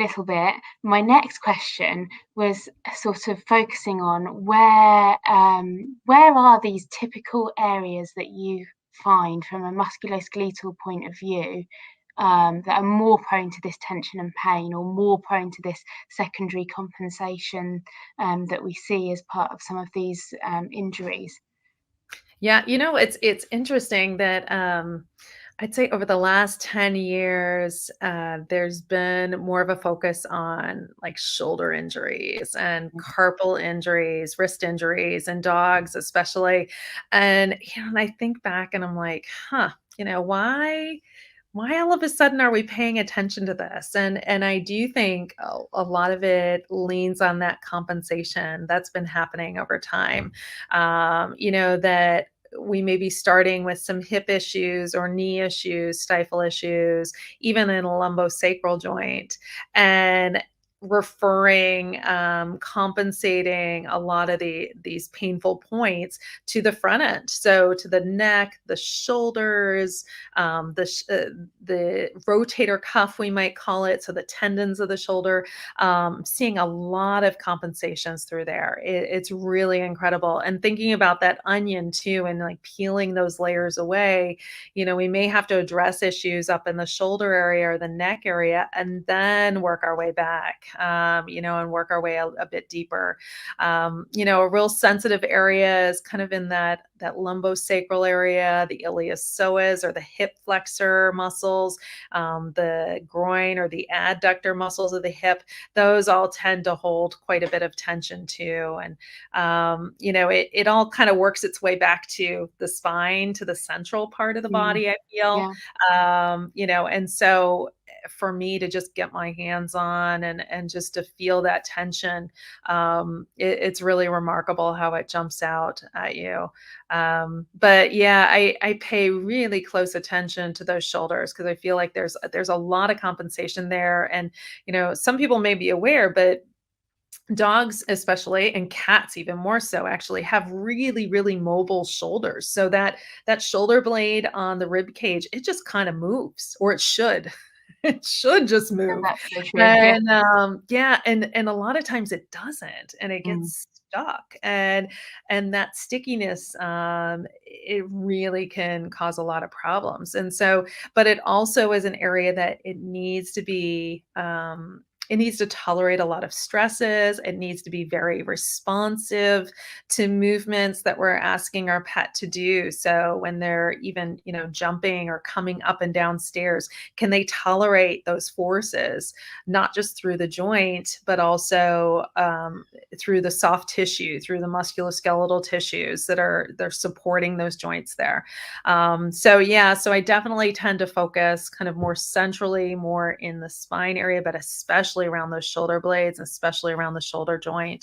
little bit, my next question was sort of focusing on where are these typical areas that you find from a musculoskeletal point of view that are more prone to this tension and pain, or more prone to this secondary compensation that we see as part of some of these injuries? Yeah, it's interesting that I'd say over the last 10 years, there's been more of a focus on like shoulder injuries and carpal injuries, wrist injuries, and dogs especially. And I think back and I'm like, huh, why all of a sudden are we paying attention to this? And I do think a lot of it leans on that compensation that's been happening over time. That we may be starting with some hip issues or knee issues, stifle issues, even in a lumbosacral joint, and referring, compensating a lot of these painful points to the front end. So to the neck, the shoulders, the rotator cuff, we might call it. So the tendons of the shoulder, seeing a lot of compensations through there. It's really incredible. And thinking about that onion too, and like peeling those layers away, we may have to address issues up in the shoulder area or the neck area, and then work our way back, and work our way a bit deeper. A real sensitive area is kind of in that lumbosacral area, the iliopsoas or the hip flexor muscles, the groin or the adductor muscles of the hip. Those all tend to hold quite a bit of tension too. And, it all kind of works its way back to the spine, to the central part of the Mm, body, I feel. yeah. And so for me to just get my hands on and just to feel that tension, it's really remarkable how it jumps out at you. But yeah, I pay really close attention to those shoulders because I feel like there's a lot of compensation there. And some people may be aware, but dogs especially, and cats even more so, actually have really, really mobile shoulders. So that shoulder blade on the rib cage, it just kind of moves, or it should. It should just Yeah, move. that's so true. Yeah. And yeah, and a lot of times it doesn't, and it Mm, gets stuck. And that stickiness, it really can cause a lot of problems. And so, but it also is an area that it needs to tolerate a lot of stresses. It needs to be very responsive to movements that we're asking our pet to do. So when they're even, jumping or coming up and down stairs, can they tolerate those forces, not just through the joint, but also through the soft tissue, through the musculoskeletal tissues they're supporting those joints there. So yeah, so I definitely tend to focus kind of more centrally, more in the spine area, but especially around those shoulder blades, especially around the shoulder joint.